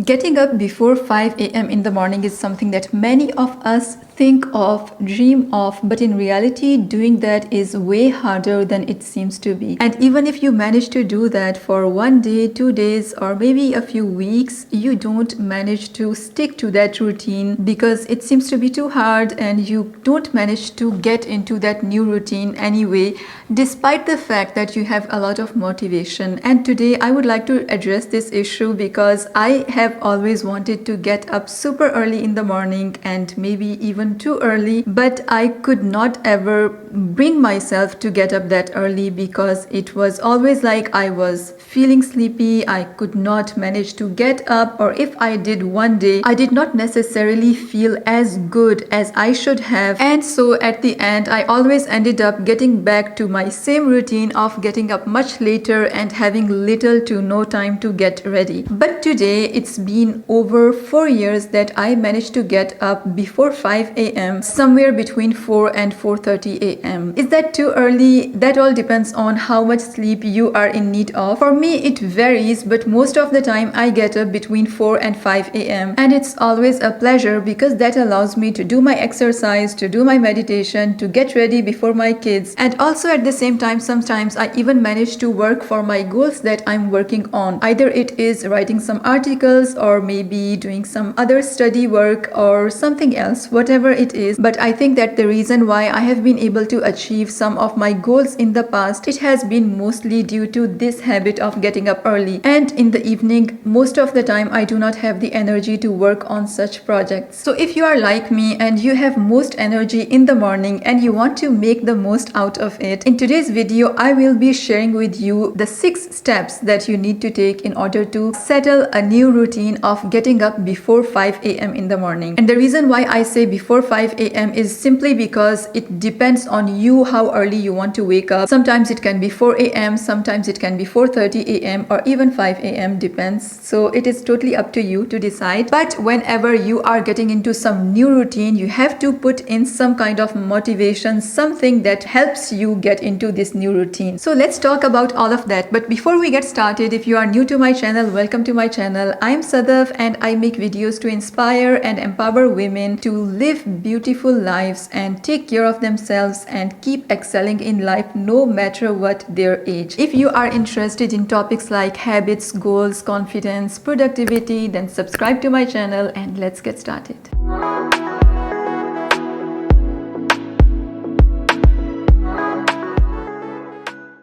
Getting up before 5 a.m. in the morning is something that many of us think of, dream of, but in reality, doing that is way harder than it seems to be. And even if you manage to do that for 1 day, 2 days, or maybe a few weeks, you don't manage to stick to that routine because it seems to be too hard and you don't manage to get into that new routine anyway, despite the fact that you have a lot of motivation. And today I would like to address this issue because I have always wanted to get up super early in the morning and maybe even too early, but I could not ever bring myself to get up that early because it was always like I was feeling sleepy. I could not manage to get up, or if I did one day, I did not necessarily feel as good as I should have. And so at the end, I always ended up getting back to my same routine of getting up much later and having little to no time to get ready. But today, it's been over 4 years that I managed to get up before 5 a.m., somewhere between 4 and 4:30 a.m. Is that too early? That all depends on how much sleep you are in need of. For me, it varies, but most of the time I get up between 4 and 5 a.m. And it's always a pleasure because that allows me to do my exercise, to do my meditation, to get ready before my kids. And also at the same time, sometimes I even manage to work for my goals that I'm working on. Either it is writing some articles or maybe doing some other study work or something else, whatever it is. But I think that the reason why I have been able to achieve some of my goals in the past, it has been mostly due to this habit of getting up early. And in the evening, most of the time, I do not have the energy to work on such projects. So if you are like me and you have most energy in the morning and you want to make the most out of it, in today's video, I will be sharing with you the 6 steps that you need to take in order to settle a new routine of getting up before 5 a.m. in the morning. And the reason why I say before 5 a.m. is simply because it depends on you how early you want to wake up. Sometimes it can be 4 a.m., sometimes it can be 4:30 a.m. or even 5 a.m. depends. So it is totally up to you to decide. But whenever you are getting into some new routine, you have to put in some kind of motivation, something that helps you get into this new routine. So let's talk about all of that. But before we get started, if you are new to my channel, welcome to my channel. I am Sadaf and I make videos to inspire and empower women to live beautiful lives and take care of themselves and keep excelling in life no matter what their age. If you are interested in topics like habits, goals, confidence, productivity, then subscribe to my channel and let's get started.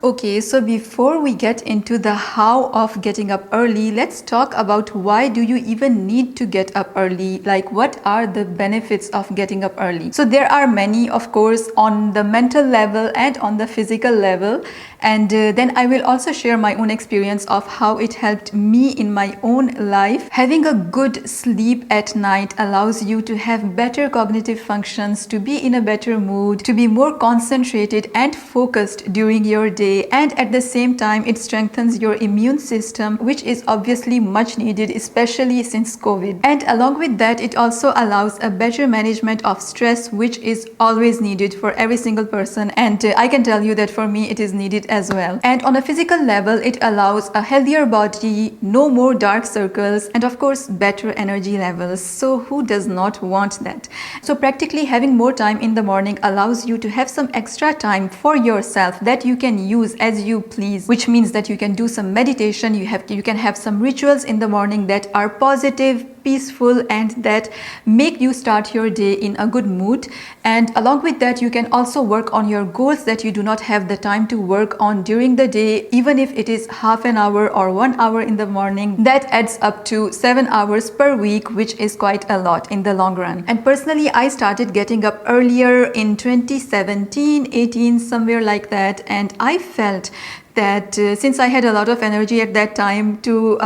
Okay, so before we get into the how of getting up early, let's talk about why do you even need to get up early? Like, what are the benefits of getting up early? So there are many, of course, on the mental level and on the physical level. And then I will also share my own experience of how it helped me in my own life. Having a good sleep at night allows you to have better cognitive functions, to be in a better mood, to be more concentrated and focused during your day. And at the same time, it strengthens your immune system, which is obviously much needed, especially since COVID. And along with that, it also allows a better management of stress, which is always needed for every single person. And I can tell you that for me, it is needed as well. And on a physical level, it allows a healthier body, no more dark circles, and of course, better energy levels. So who does not want that? So practically having more time in the morning allows you to have some extra time for yourself that you can use as you please, which means that you can do some meditation, you can have some rituals in the morning that are positive, peaceful, and that make you start your day in a good mood. And along with that, you can also work on your goals that you do not have the time to work on during the day, even if it is half an hour or 1 hour in the morning. That adds up to 7 hours per week, which is quite a lot in the long run. And personally, I started getting up earlier in 2017, 18, somewhere like that, and I felt that since I had a lot of energy at that time to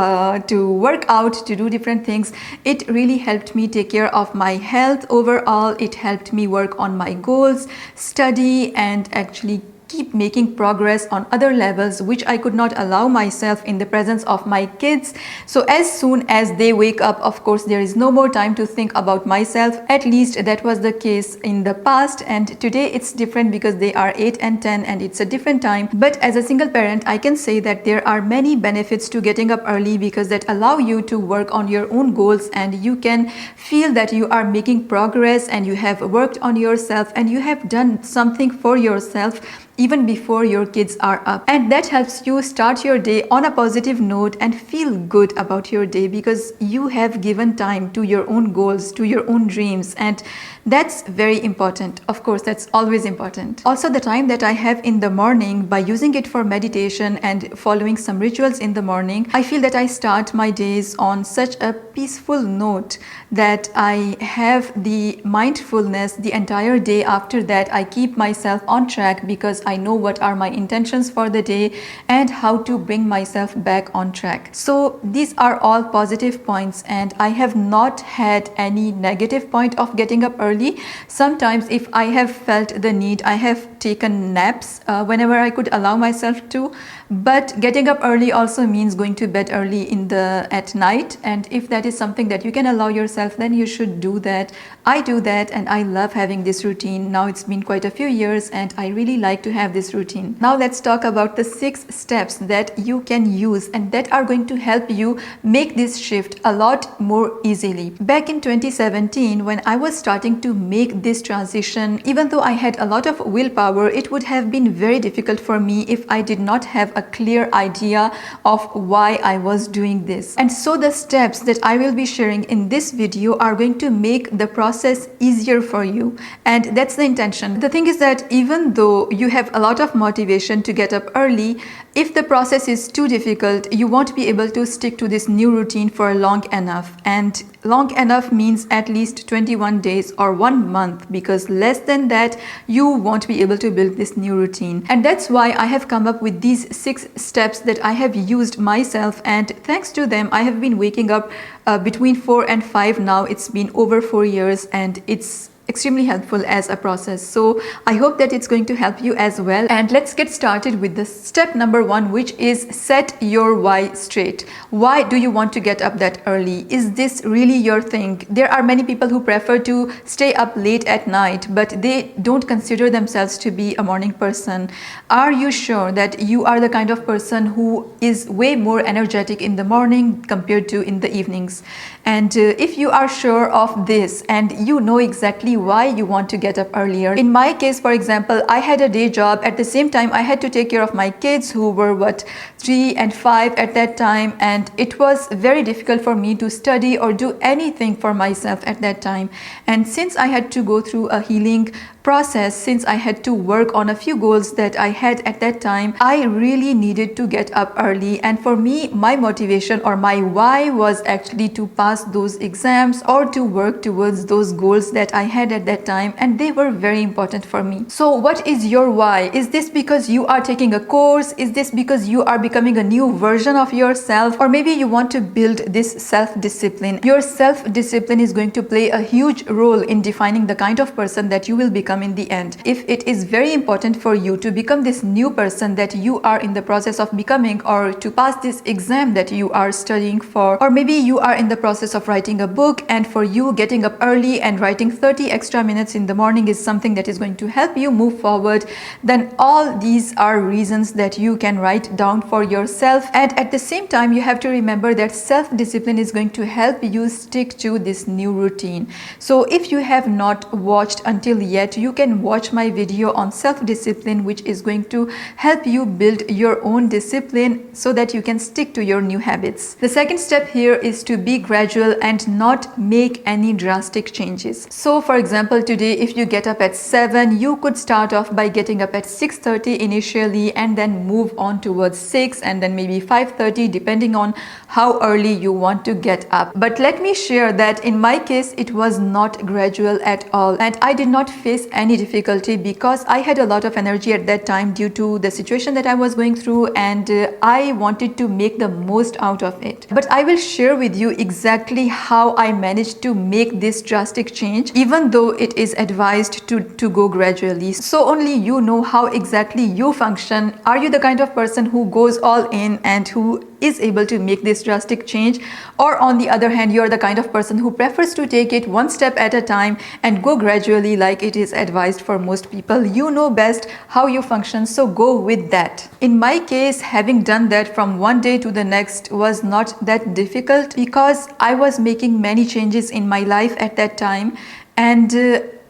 work out, to do different things, it really helped me take care of my health overall. It helped me work on my goals, study, and actually keep making progress on other levels which I could not allow myself in the presence of my kids. So as soon as they wake up, of course, there is no more time to think about myself. At least that was the case in the past, and today it's different because they are 8 and 10 and it's a different time. But as a single parent, I can say that there are many benefits to getting up early because that allow you to work on your own goals, and you can feel that you are making progress and you have worked on yourself and you have done something for yourself even before your kids are up. And that helps you start your day on a positive note and feel good about your day because you have given time to your own goals, to your own dreams, and that's very important. Of course, that's always important. Also, the time that I have in the morning, by using it for meditation and following some rituals in the morning, I feel that I start my days on such a peaceful note that I have the mindfulness the entire day. After that, I keep myself on track because I know what are my intentions for the day and how to bring myself back on track. So these are all positive points, and I have not had any negative point of getting up early. Sometimes if I have felt the need, I have taken naps whenever I could allow myself to. But getting up early also means going to bed early at night, and if that is something that you can allow yourself, then you should do that. I do that, and I love having this routine. Now it's been quite a few years and I really like to have this routine. Now let's talk about the 6 steps that you can use and that are going to help you make this shift a lot more easily. Back in 2017, when I was starting to make this transition, even though I had a lot of willpower, it would have been very difficult for me if I did not have a clear idea of why I was doing this. And so the steps that I will be sharing in this video are going to make the process easier for you, and that's the intention. The thing is that even though you have a lot of motivation to get up early, if the process is too difficult, you won't be able to stick to this new routine for long enough. And long enough means at least 21 days or 1 month, because less than that you won't be able to build this new routine. And that's why I have come up with these 6 steps that I have used myself, and thanks to them I have been waking up between 4 and 5 now. It's been over 4 years and it's extremely helpful as a process. So I hope that it's going to help you as well. And let's get started with the step number 1, which is set your why straight. Why do you want to get up that early? Is this really your thing? There are many people who prefer to stay up late at night, but they don't consider themselves to be a morning person. Are you sure that you are the kind of person who is way more energetic in the morning compared to in the evenings? And if you are sure of this and you know exactly why you want to get up earlier. In my case, for example, I had a day job. At the same time, I had to take care of my kids who were 3 and 5 at that time, and it was very difficult for me to study or do anything for myself at that time. And since I had to go through a healing process, since I had to work on a few goals that I had at that time, I really needed to get up early. And for me, my motivation or my why was actually to pass those exams or to work towards those goals that I had at that time, and they were very important for me. So what is your why? Is this because you are taking a course? Is this because you are becoming a new version of yourself? Or maybe you want to build this self-discipline. Your self-discipline is going to play a huge role in defining the kind of person that you will become in the end. If it is very important for you to become this new person that you are in the process of becoming, or to pass this exam that you are studying for, or maybe you are in the process of writing a book, and for you getting up early and writing 30 extra minutes in the morning is something that is going to help you move forward, then all these are reasons that you can write down for yourself. And at the same time, you have to remember that self-discipline is going to help you stick to this new routine. So if you have not watched until yet, you can watch my video on self-discipline, which is going to help you build your own discipline so that you can stick to your new habits. The second step here is to be gradual and not make any drastic changes. So for example, today if you get up at 7, you could start off by getting up at 6:30 initially and then move on towards 6 and then maybe 5:30, depending on how early you want to get up. But let me share that in my case, it was not gradual at all, and I did not face any difficulty because I had a lot of energy at that time due to the situation that I was going through, and I wanted to make the most out of it. But I will share with you exactly how I managed to make this drastic change, even though it is advised to go gradually. So only you know how exactly you function. Are you the kind of person who goes all in and who is able to make this drastic change, or on the other hand, you're the kind of person who prefers to take it one step at a time and go gradually like it is advised for most people? You know best how you function, so go with that. In my case, having done that from one day to the next was not that difficult because I was making many changes in my life at that time, and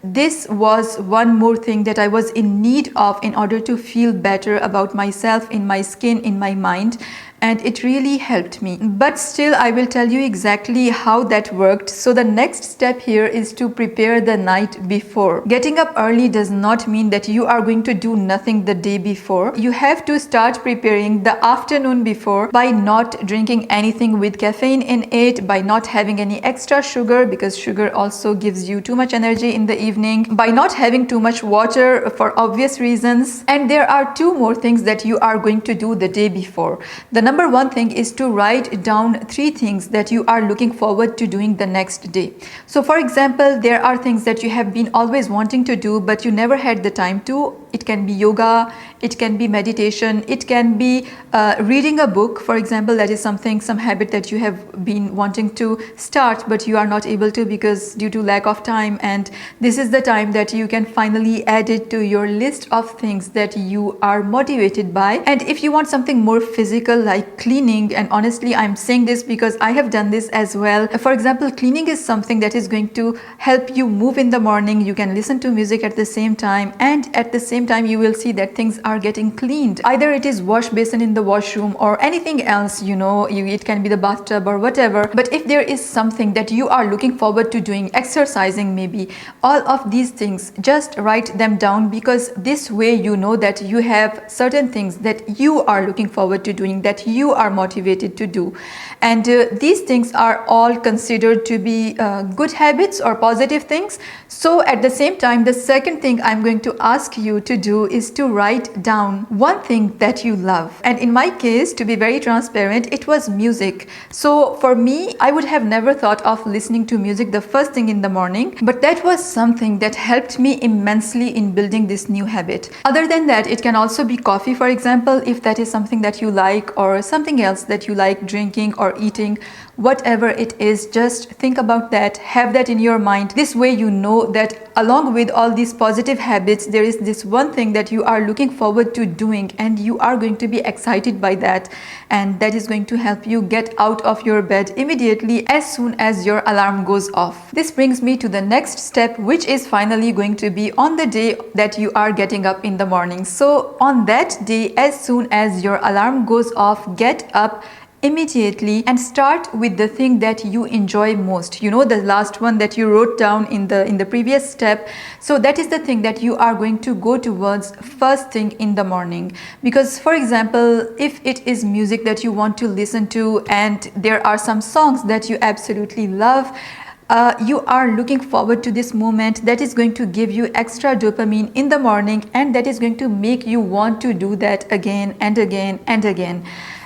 this was one more thing that I was in need of in order to feel better about myself, in my skin, in my mind, and it really helped me. But still, I will tell you exactly how that worked. So the next step here is to prepare the night before. Getting up early does not mean that you are going to do nothing the day before. You have to start preparing the afternoon before by not drinking anything with caffeine in it, by not having any extra sugar because sugar also gives you too much energy in the evening, by not having too much water for obvious reasons. And there are two more things that you are going to do the day before. The number one thing is to write down 3 things that you are looking forward to doing the next day. So for example, there are things that you have been always wanting to do but you never had the time to. It can be yoga, it can be meditation, it can be reading a book. For example, that is some habit that you have been wanting to start but you are not able to because due to lack of time, and this is the time that you can finally add it to your list of things that you are motivated by. And if you want something more physical like cleaning, and honestly I'm saying this because I have done this as well. For example, cleaning is something that is going to help you move in the morning. You can listen to music at the same time, and at the same time you will see that things are getting cleaned. Either it is wash basin in the washroom or anything else, it can be the bathtub or whatever. But if there is something that you are looking forward to doing, exercising maybe, all of these things, just write them down, because this way you know that you have certain things that you are looking forward to doing, that you are motivated to do. And these things are all considered to be good habits or positive things. So at the same time, the second thing I'm going to ask you to do is to write down one thing that you love. And in my case, to be very transparent, it was music. So for me, I would have never thought of listening to music the first thing in the morning, but that was something that helped me immensely in building this new habit. Other than that, it can also be coffee, for example, if that is something that you like, or something else that you like drinking or eating. Whatever it is, just think about that, have that in your mind. This way you know that along with all these positive habits, there is this one thing that you are looking forward to doing, and you are going to be excited by that, and that is going to help you get out of your bed immediately as soon as your alarm goes off. This brings me to the next step, which is finally going to be on the day that you are getting up in the morning. So on that day, as soon as your alarm goes off, get up immediately and start with the thing that you enjoy most. The last one that you wrote down in the previous step. So that is the thing that you are going to go towards first thing in the morning. Because for example, if it is music that you want to listen to and there are some songs that you absolutely love, you are looking forward to this moment, that is going to give you extra dopamine in the morning, and that is going to make you want to do that again and again and again.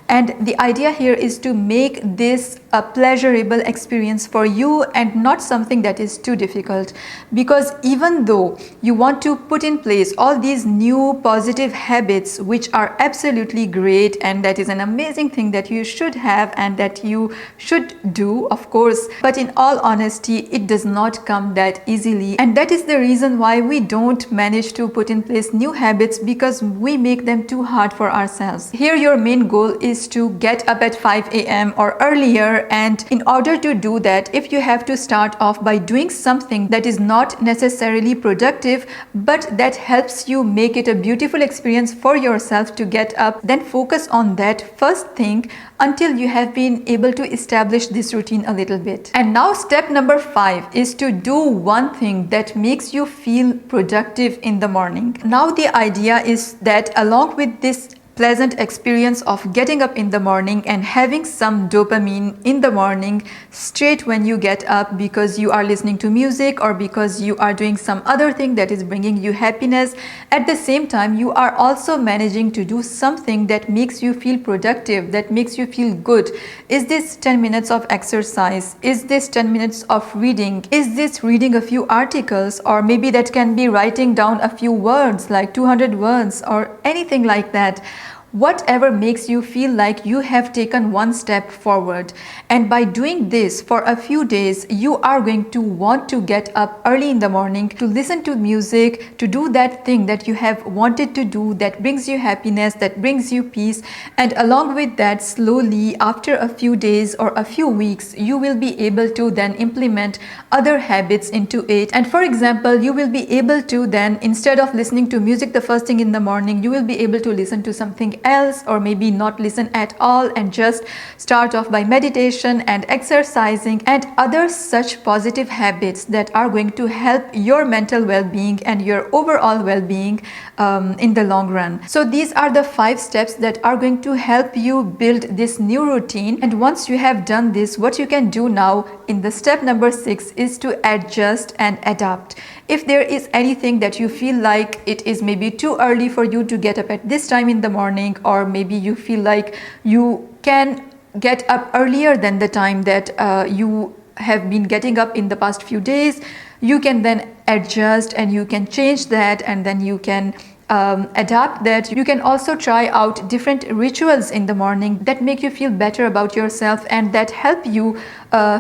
And the idea here is to make this a pleasurable experience for you and not something that is too difficult. Because even though you want to put in place all these new positive habits, which are absolutely great, and that is an amazing thing that you should have and that you should do, of course, but in all honesty, it does not come that easily. And that is the reason why we don't manage to put in place new habits, because we make them too hard for ourselves. Here, your main goal is to get up at 5 a.m. or earlier, and in order to do that, if you have to start off by doing something that is not necessarily productive but that helps you make it a beautiful experience for yourself to get up, then focus on that first thing until you have been able to establish this routine a little bit. And now step number 5 is to do one thing that makes you feel productive in the morning. Now the idea is that along with this pleasant experience of getting up in the morning and having some dopamine in the morning straight when you get up, because you are listening to music or because you are doing some other thing that is bringing you happiness. At the same time, you are also managing to do something that makes you feel productive, that makes you feel good. Is this 10 minutes of exercise? Is this 10 minutes of reading? Is this reading a few articles? Or maybe that can be writing down a few words, like 200 words or anything like that. Whatever makes you feel like you have taken one step forward. And by doing this for a few days, you are going to want to get up early in the morning to listen to music, to do that thing that you have wanted to do, that brings you happiness, that brings you peace. And along with that, slowly after a few days or a few weeks, you will be able to then implement other habits into it. And for example, you will be able to then, instead of listening to music the first thing in the morning, you will be able to listen to something else, or maybe not listen at all and just start off by meditation and exercising and other such positive habits that are going to help your mental well-being and your overall well-being in the long run. So these are the 5 steps that are going to help you build this new routine. And once you have done this, what you can do now in the step number 6 is to adjust and adapt. If there is anything that you feel like it is maybe too early for you to get up at this time in the morning, or maybe you feel like you can get up earlier than the time that you have been getting up in the past few days, you can then adjust and you can change that, and then you can adapt that. You can also try out different rituals in the morning that make you feel better about yourself and that help you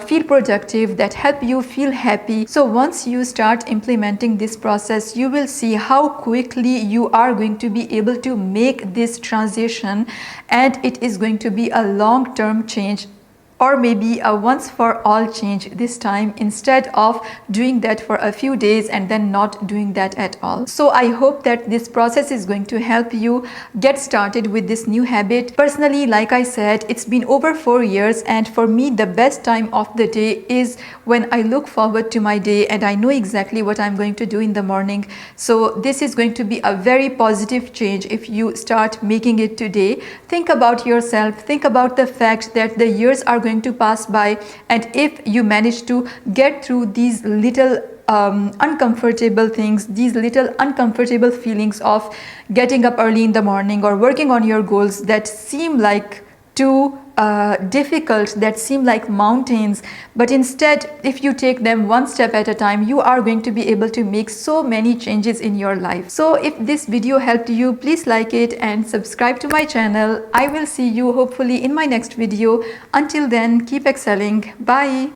feel productive, that help you feel happy. So once you start implementing this process, you will see how quickly you are going to be able to make this transition, and it is going to be a long-term change, or maybe a once for all change this time, instead of doing that for a few days and then not doing that at all. So I hope that this process is going to help you get started with this new habit. Personally, like I said, it's been over 4 years, and for me the best time of the day is when I look forward to my day and I know exactly what I'm going to do in the morning. So this is going to be a very positive change if you start making it today. Think about yourself, think about the fact that the years are going to pass by, and if you manage to get through these little uncomfortable things, these little uncomfortable feelings of getting up early in the morning or working on your goals that seem like too difficult, that seem like mountains, but instead if you take them one step at a time, you are going to be able to make so many changes in your life. So if this video helped you, please like it and subscribe to my channel. I will see you hopefully in my next video. Until then, keep excelling. Bye.